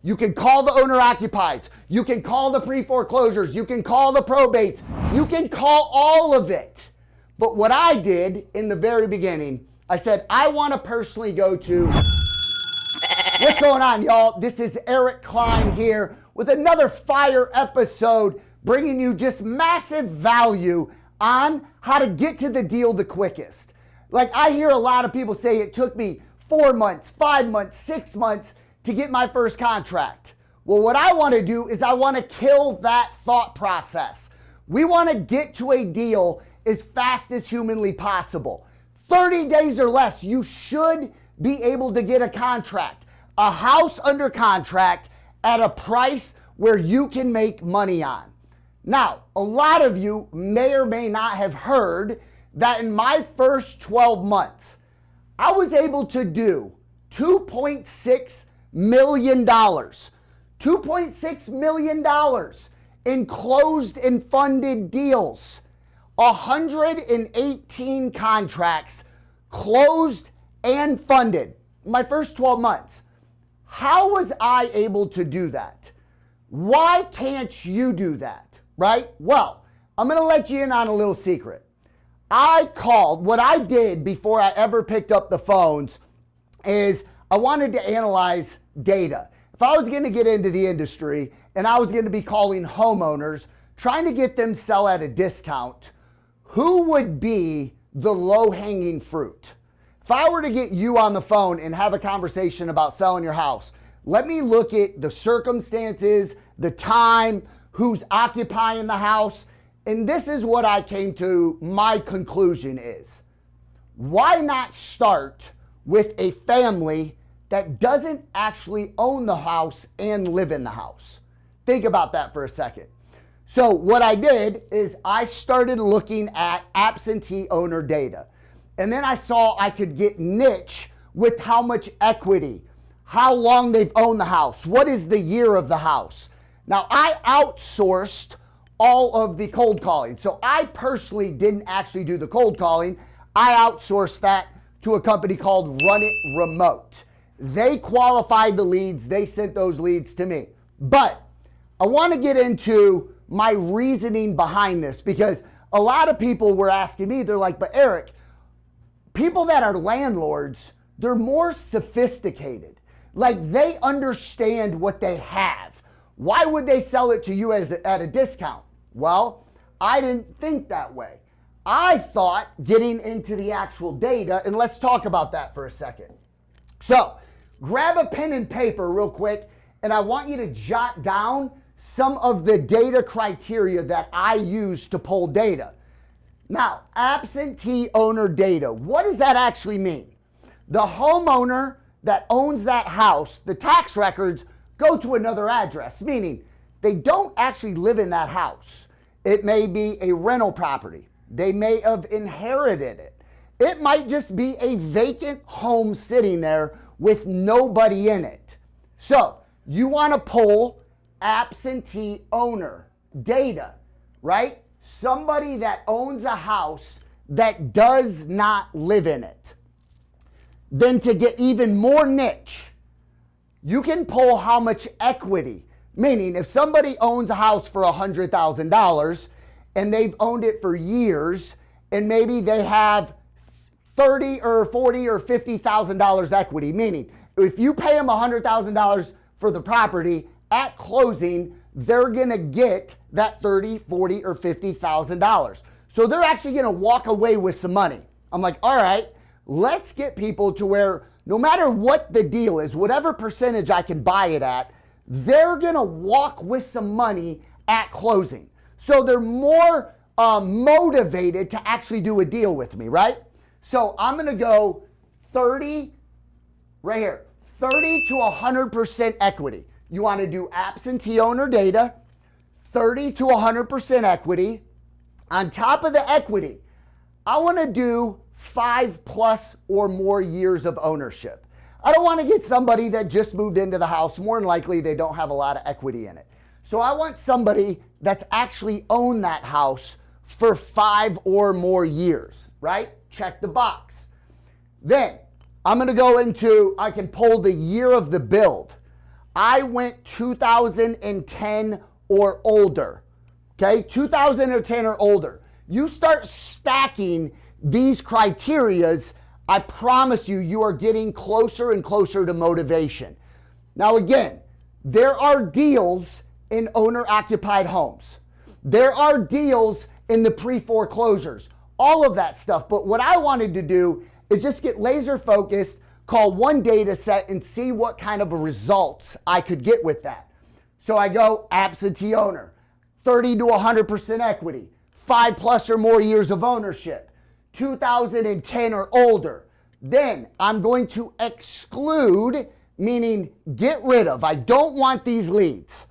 You can call the owner-occupieds. You can call the pre-foreclosures. You can call the probates. You can call all of it. But what I did in the very beginning, I said, I want to personally go to... What's going on, y'all? This is Eric Cline here with another fire episode, bringing you just massive value on how to get to the deal the quickest. Like, I hear a lot of people say it took me 4 months, 5 months, 6 months to get my first contract. Well, what I want to do is I want to kill that thought process. We want to get to a deal as fast as humanly possible. 30 days or less, you should be able to get a contract, a house under contract at a price where you can make money on. Now, a lot of you may or may not have heard that in my first 12 months, I was able to do $2.6 million. $2.6 million in closed and funded deals. 118 contracts closed and funded. My first 12 months. How was I able to do that? Why can't you do that, right? Well, I'm going to let you in on a little secret. What I did before I ever picked up the phones is I wanted to analyze data. If I was going to get into the industry and I was going to be calling homeowners, trying to get them sell at a discount, who would be the low-hanging fruit? If I were to get you on the phone and have a conversation about selling your house, let me look at the circumstances, the time, who's occupying the house, and this is what I came to, my conclusion is, why not start with a family that doesn't actually own the house and live in the house? Think about that for a second. So what I did is I started looking at absentee owner data. And then I saw I could get niche with how much equity, how long they've owned the house, what is the year of the house. Now, I outsourced all of the cold calling. So I personally didn't actually do the cold calling. I outsourced that to a company called Run It Remote. They qualified the leads. They sent those leads to me. But I want to get into my reasoning behind this, because a lot of people were asking me, they're like, but Eric, people that are landlords, they're more sophisticated. Like, they understand what they have. Why would they sell it to you at a discount? Well, I didn't think that way. I thought getting into the actual data, and let's talk about that for a second. So, grab a pen and paper real quick, and I want you to jot down some of the data criteria that I use to pull data. Now, absentee owner data, what does that actually mean? The homeowner that owns that house, the tax records go to another address, meaning they don't actually live in that house. It may be a rental property. They may have inherited it. It might just be a vacant home sitting there with nobody in it. So you want to pull absentee owner data, right? Somebody that owns a house that does not live in it. Then to get even more niche, you can pull how much equity, meaning if somebody owns a house for $100,000 and they've owned it for years, and maybe they have $30 or $40 or $50,000 equity, meaning if you pay them $100,000 for the property at closing, they're going to get that $30, $40, or $50,000. So they're actually going to walk away with some money. I'm like, all right, let's get people to where no matter what the deal is, whatever percentage I can buy it at, they're going to walk with some money at closing. So they're more motivated to actually do a deal with me, right? So I'm going to go 30, right here, 30 to 100% equity. You want to do absentee owner data, 30 to 100% equity. On top of the equity, I want to do 5+ or more years of ownership. I don't want to get somebody that just moved into the house. More than likely, they don't have a lot of equity in it. So I want somebody that's actually owned that house for 5 or more years, right? Check the box. Then I'm going to go into, I can pull the year of the build. I went 2010 or older. Okay, 2010 or older. You start stacking these criterias, I promise you, you are getting closer and closer to motivation. Now again, there are deals in owner-occupied homes. There are deals in the pre-foreclosures, all of that stuff. But what I wanted to do is just get laser focused, call one data set and see what kind of results I could get with that. So I go absentee owner, 30 to 100% equity, 5+ or more years of ownership, 2010 or older. Then I'm going to exclude, meaning get rid of. I don't want these leads.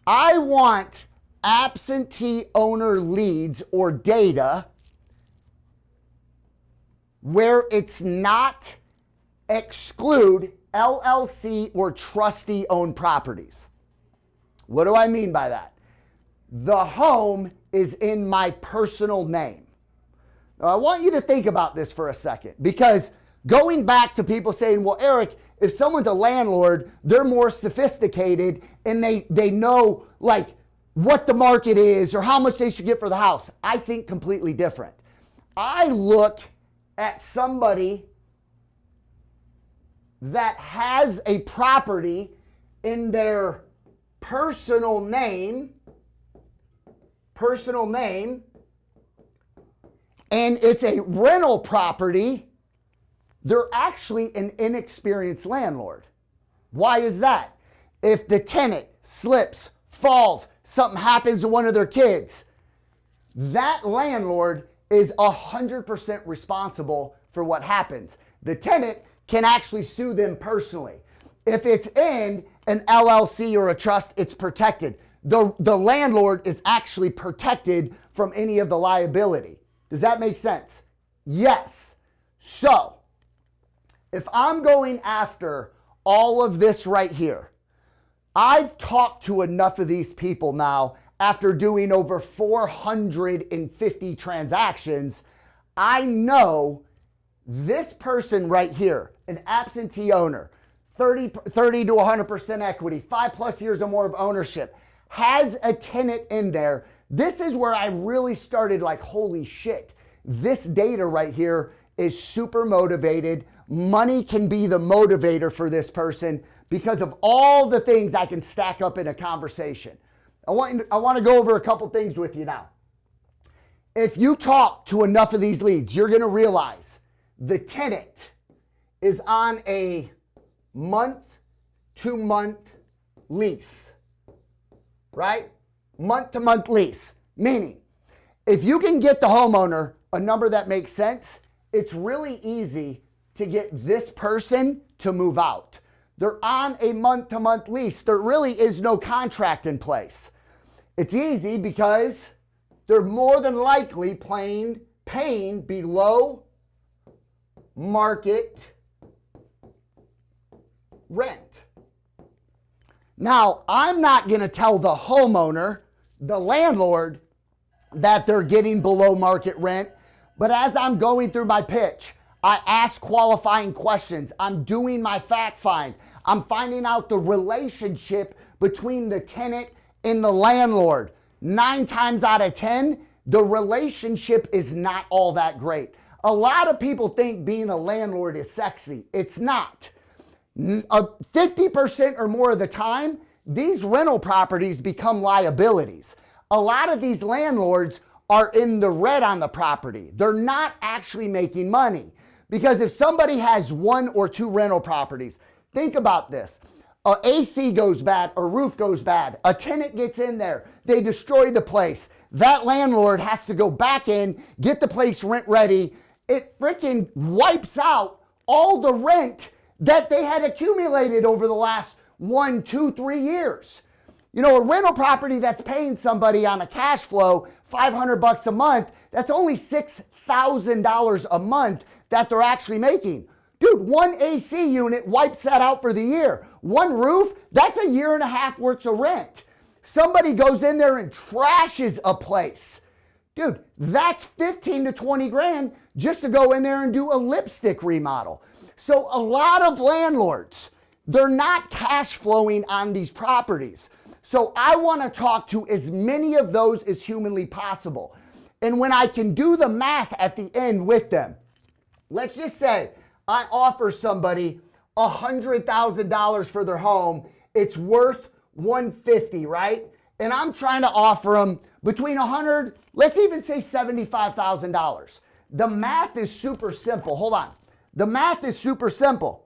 I want absentee owner leads or data where it's not exclude LLC or trustee owned properties. What do I mean by that? The home is in my personal name. Now, I want you to think about this for a second, because going back to people saying, well, Eric, if someone's a landlord, they're more sophisticated and they know like what the market is or how much they should get for the house. I think completely different. I look at somebody that has a property in their personal name, and it's a rental property. They're actually an inexperienced landlord. Why is that? If the tenant slips, falls, something happens to one of their kids, that landlord is 100% responsible for what happens. The tenant can actually sue them personally. If it's in an LLC or a trust, it's protected. The landlord is actually protected from any of the liability. Does that make sense? Yes. So, if I'm going after all of this right here, I've talked to enough of these people now after doing over 450 transactions. I know this person right here, an absentee owner, 30 to 100% equity, 5+ years or more of ownership, has a tenant in there. This is where I really started like, holy shit, this data right here is super motivated. Money can be the motivator for this person because of all the things I can stack up in a conversation. I want to go over a couple things with you now. If you talk to enough of these leads, you're going to realize the tenant is on a month-to-month lease, right? Month-to-month lease, meaning if you can get the homeowner a number that makes sense, it's really easy to get this person to move out. They're on a month-to-month lease. There really is no contract in place. It's easy because they're more than likely paying below market rent. Now, I'm not going to tell the homeowner, the landlord, that they're getting below market rent, but as I'm going through my pitch, I ask qualifying questions. I'm doing my fact find. I'm finding out the relationship between the tenant and the landlord. 9 times out of 10, the relationship is not all that great. A lot of people think being a landlord is sexy. It's not. 50% or more of the time, these rental properties become liabilities. A lot of these landlords are in the red on the property. They're not actually making money. Because if somebody has 1 or 2 rental properties, think about this. A AC goes bad, a roof goes bad, a tenant gets in there, they destroy the place. That landlord has to go back in, get the place rent ready. It freaking wipes out all the rent that they had accumulated over the last 1, 2, 3 years. You know, a rental property that's paying somebody on a cash flow $500 a month, that's only $6,000 a month that they're actually making. Dude, 1 AC unit wipes that out for the year. 1 roof, that's a 1.5 years worth of rent. Somebody goes in there and trashes a place. Dude, that's 15 to 20 grand just to go in there and do a lipstick remodel. So a lot of landlords, they're not cash flowing on these properties. So I want to talk to as many of those as humanly possible. And when I can do the math at the end with them, let's just say I offer somebody $100,000 for their home. It's worth $150,000, right? And I'm trying to offer them between $100,000, let's even say $75,000. The math is super simple. Hold on. The math is super simple.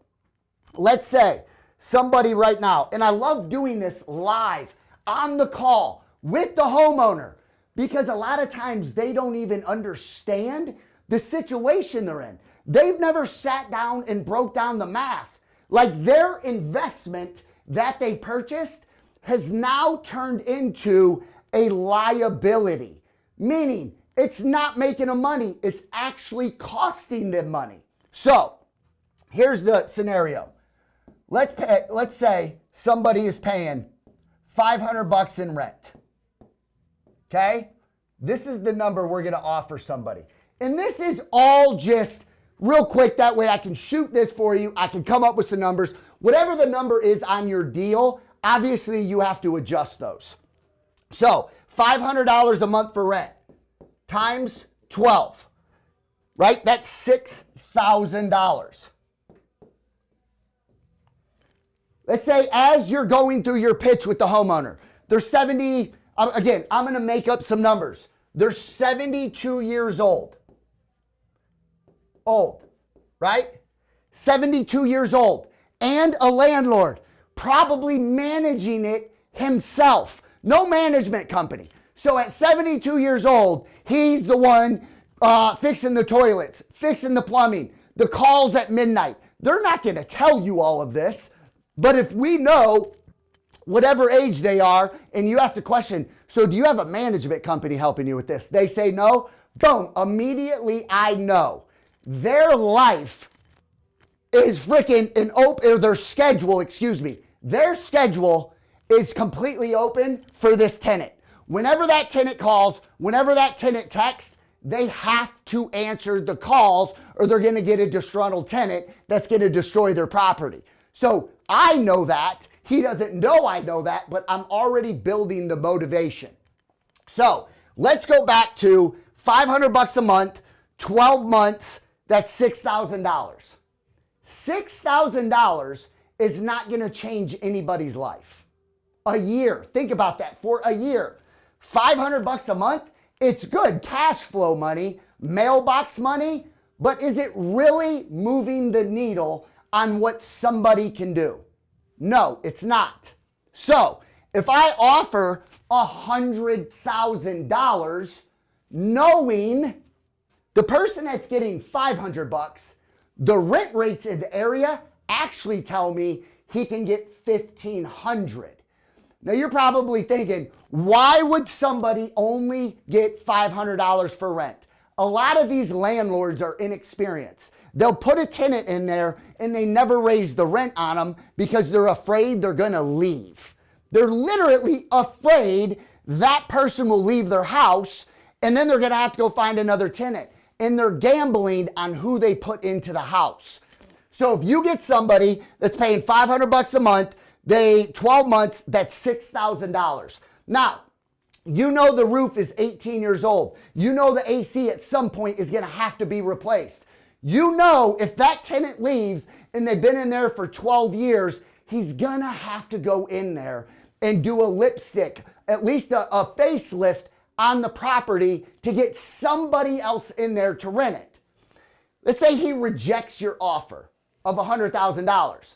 Let's say somebody right now, and I love doing this live on the call with the homeowner, because a lot of times they don't even understand the situation they're in. They've never sat down and broke down the math. Like, their investment that they purchased has now turned into a liability, meaning it's not making them money, it's actually costing them money. So here's the scenario. Let's say somebody is paying $500 in rent. Okay? This is the number we're going to offer somebody. And this is all just real quick. That way I can shoot this for you. I can come up with some numbers. Whatever the number is on your deal, obviously you have to adjust those. So $500 a month for rent times 12, right? That's $6,000. Let's say as you're going through your pitch with the homeowner, they're 70, again, I'm going to make up some numbers. They're 72 years old, right? 72 years old, and a landlord, probably managing it himself. No management company. So at 72 years old, he's the one fixing the toilets, fixing the plumbing, the calls at midnight. They're not going to tell you all of this. But if we know whatever age they are, and you ask the question, so do you have a management company helping you with this? They say no. Boom. Immediately I know. Their life is freaking their schedule is completely open for this tenant. Whenever that tenant calls, whenever that tenant texts, they have to answer the calls, or they're going to get a disgruntled tenant that's going to destroy their property. So I know that. He doesn't know I know that, but I'm already building the motivation. So let's go back to $500 a month, 12 months, that's $6,000. $6,000 is not going to change anybody's life. A year, think about that, for a year. $500 a month, it's good cash flow money, mailbox money, but is it really moving the needle on what somebody can do? No, it's not. So if I offer $100,000, knowing the person that's getting $500, the rent rates in the area actually tell me he can get $1,500. Now you're probably thinking, why would somebody only get $500 for rent? A lot of these landlords are inexperienced. They'll put a tenant in there and they never raise the rent on them because they're afraid they're going to leave. They're literally afraid that person will leave their house and then they're going to have to go find another tenant. And they're gambling on who they put into the house. So if you get somebody that's paying $500 a month, 12 months, that's $6,000. Now, you know the roof is 18 years old. You know the AC at some point is going to have to be replaced. You know if that tenant leaves and they've been in there for 12 years, he's going to have to go in there and do a lipstick, at least a facelift on the property to get somebody else in there to rent it. Let's say he rejects your offer of $100,000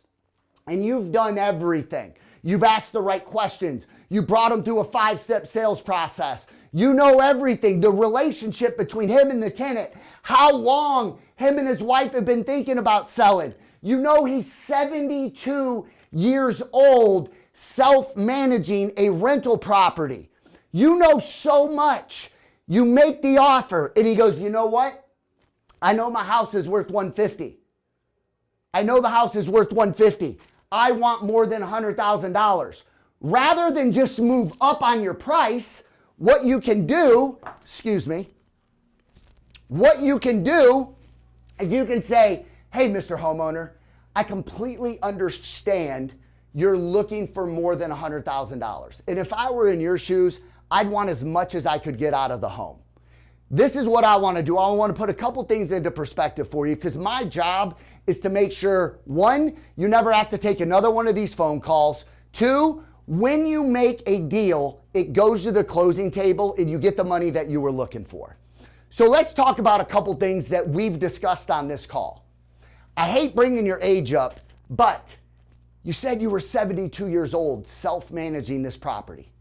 and you've done everything. You've asked the right questions. You brought him through a 5-step sales process. You know everything, the relationship between him and the tenant, how long him and his wife have been thinking about selling. You know he's 72 years old, self-managing a rental property. You know so much. You make the offer and he goes, you know what? I know my house is worth $150,000. I know the house is worth $150,000. I want more than $100,000. Rather than just move up on your price, what you can do is you can say, hey, Mr. Homeowner, I completely understand you're looking for more than $100,000. And if I were in your shoes, I'd want as much as I could get out of the home. This is what I want to do. I want to put a couple things into perspective for you because my job is to make sure, one, you never have to take another one of these phone calls. Two, when you make a deal, it goes to the closing table and you get the money that you were looking for. So let's talk about a couple things that we've discussed on this call. I hate bringing your age up, but you said you were 72 years old self-managing this property.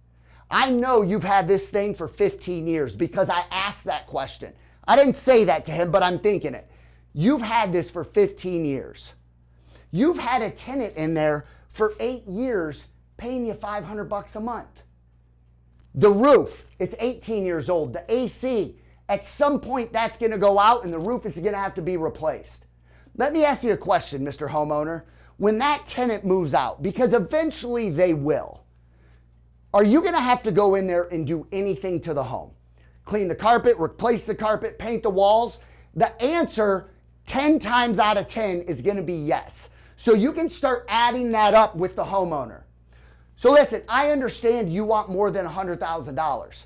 I know you've had this thing for 15 years because I asked that question. I didn't say that to him, but I'm thinking it. You've had this for 15 years. You've had a tenant in there for 8 years paying you $500 a month. The roof, it's 18 years old. The AC, at some point that's going to go out and the roof is going to have to be replaced. Let me ask you a question, Mr. Homeowner. When that tenant moves out, because eventually they will, are you going to have to go in there and do anything to the home? Clean the carpet, replace the carpet, paint the walls? The answer 10 times out of 10 is going to be yes. So you can start adding that up with the homeowner. So listen, I understand you want more than $100,000.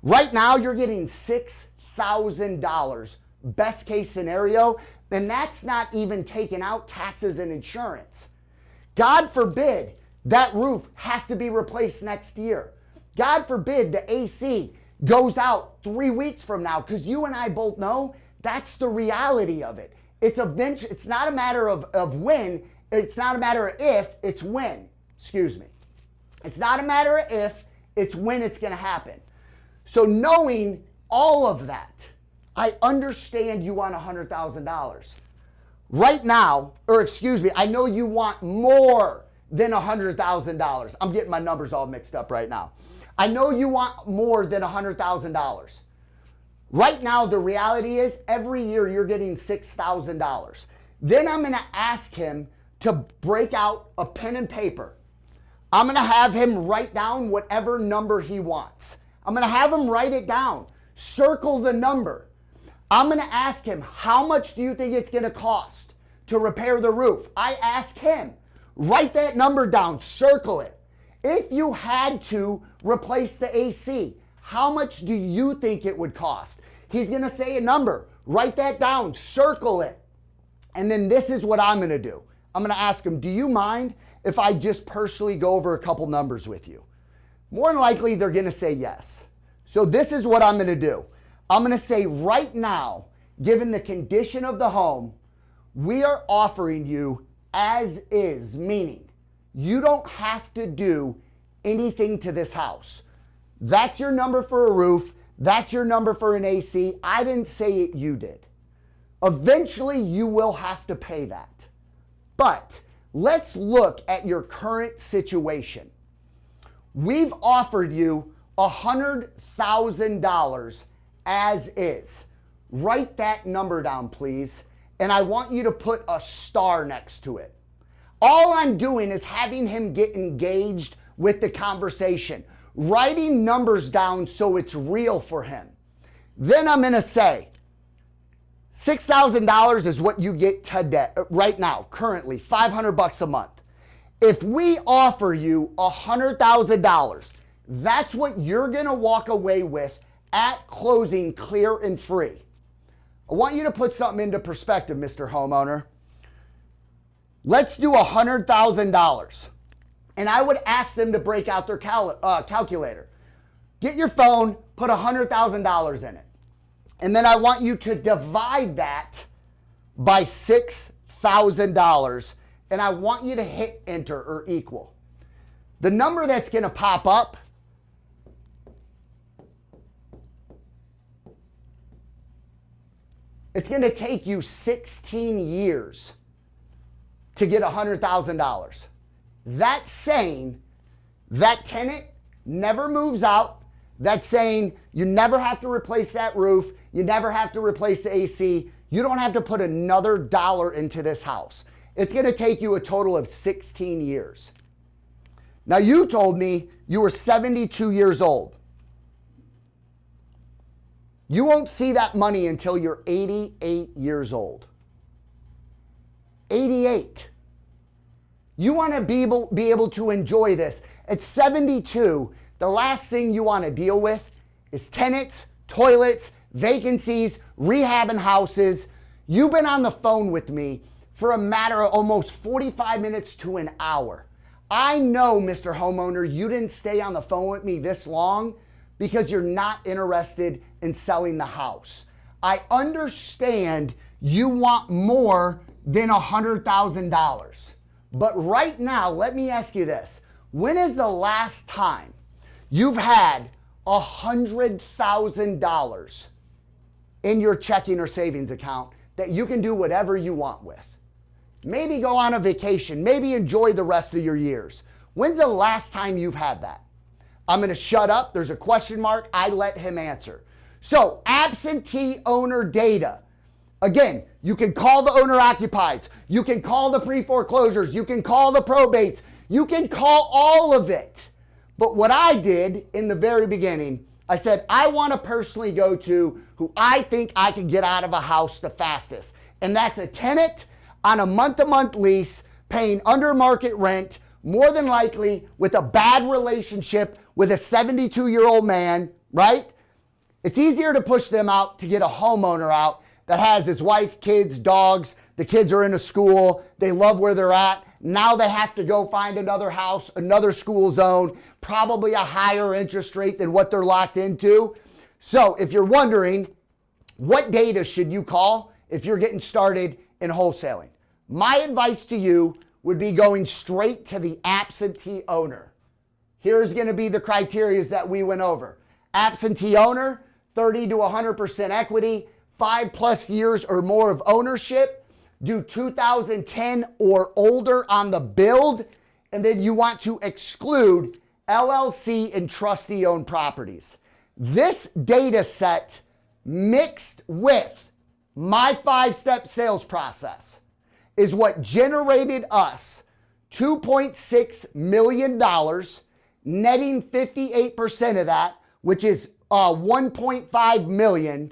Right now you're getting $6,000 best case scenario, and that's not even taking out taxes and insurance. God forbid that roof has to be replaced next year. God forbid the AC goes out 3 weeks from now, because you and I both know that's the reality of it. It's not a matter of when, it's not a matter of if, it's when. Excuse me. It's not a matter of if, it's when it's going to happen. So knowing all of that, I understand you want $100,000. Right now, I know you want more than $100,000. I'm getting my numbers all mixed up right now. I know you want more than $100,000. Right now, the reality is every year you're getting $6,000. Then I'm going to ask him to break out a pen and paper. I'm going to have him write down whatever number he wants. I'm going to have him write it down. Circle the number. I'm going to ask him, how much do you think it's going to cost to repair the roof? I ask him, write that number down, circle it. If you had to replace the AC, how much do you think it would cost? He's going to say a number, write that down, circle it. And then this is what I'm going to do. I'm going to ask him, do you mind if I just personally go over a couple numbers with you? More than likely, they're going to say yes. So this is what I'm going to do. I'm going to say right now, given the condition of the home, we are offering you as is, meaning you don't have to do anything to this house. That's your number for a roof. That's your number for an AC. I didn't say it, you did. Eventually, you will have to pay that. But let's look at your current situation. We've offered you $100,000 as is. Write that number down, please. And I want you to put a star next to it. All I'm doing is having him get engaged with the conversation, writing numbers down so it's real for him. Then I'm going to say, $6,000 is what you get today, right now, currently, $500 a month. If we offer you $100,000, that's what you're going to walk away with at closing, clear and free. I want you to put something into perspective, Mr. Homeowner. Let's do $100,000. And I would ask them to break out their calculator. Get your phone, put $100,000 in it. And then I want you to divide that by $6,000. And I want you to hit enter or equal. The number that's going to pop up, it's going to take you 16 years to get $100,000. That's saying that tenant never moves out. That's saying you never have to replace that roof. You never have to replace the AC. You don't have to put another dollar into this house. It's going to take you a total of 16 years. Now, you told me you were 72 years old. You won't see that money until you're 88 years old. 88. You want to be able to enjoy this. At 72, the last thing you want to deal with is tenants, toilets, vacancies, rehabbing houses. You've been on the phone with me for a matter of almost 45 minutes to an hour. I know, Mr. Homeowner, you didn't stay on the phone with me this long because you're not interested in selling the house. I understand you want more than $100,000. But right now, let me ask you this. When is the last time you've had $100,000 in your checking or savings account that you can do whatever you want with? Maybe go on a vacation, maybe enjoy the rest of your years. When's the last time you've had that? I'm going to shut up. There's a question mark. I let him answer. So, absentee owner data. Again, you can call the owner occupieds. You can call the pre-foreclosures. You can call the probates. You can call all of it. But what I did in the very beginning, I said, I want to personally go to who I think I can get out of a house the fastest. And that's a tenant on a month-to-month lease, paying under market rent, more than likely with a bad relationship with a 72-year-old man, right? It's easier to push them out to get a homeowner out that has his wife, kids, dogs. The kids are in a school. They love where they're at. Now they have to go find another house, another school zone, probably a higher interest rate than what they're locked into. So if you're wondering, what data should you call if you're getting started in wholesaling? My advice to you would be going straight to the absentee owner. Here's going to be the criteria that we went over. Absentee owner, 30 to 100% equity, 5+ years or more of ownership, do 2010 or older on the build, and then you want to exclude LLC and trustee-owned properties. This data set mixed with my 5-step sales process is what generated us $2.6 million, netting 58% of that, which is $1.5 million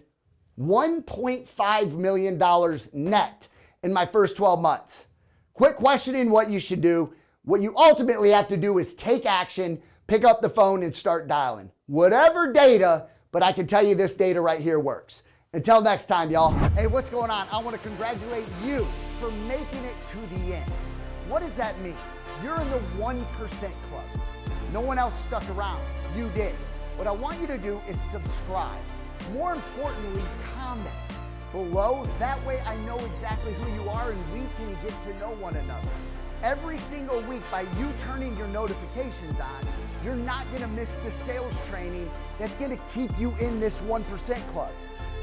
net in my first 12 months. Quit questioning what you should do. What you ultimately have to do is take action, pick up the phone, and start dialing. Whatever data, but I can tell you this data right here works. Until next time, y'all. Hey, what's going on? I want to congratulate you for making it to the end. What does that mean? You're in the 1% club. No one else stuck around. You did. What I want you to do is subscribe. More importantly, comment below. That way I know exactly who you are and we can get to know one another. Every single week, by you turning your notifications on, you're not going to miss the sales training that's going to keep you in this 1% club.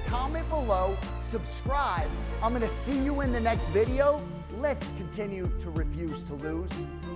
Comment below, subscribe. I'm going to see you in the next video. Let's continue to refuse to lose.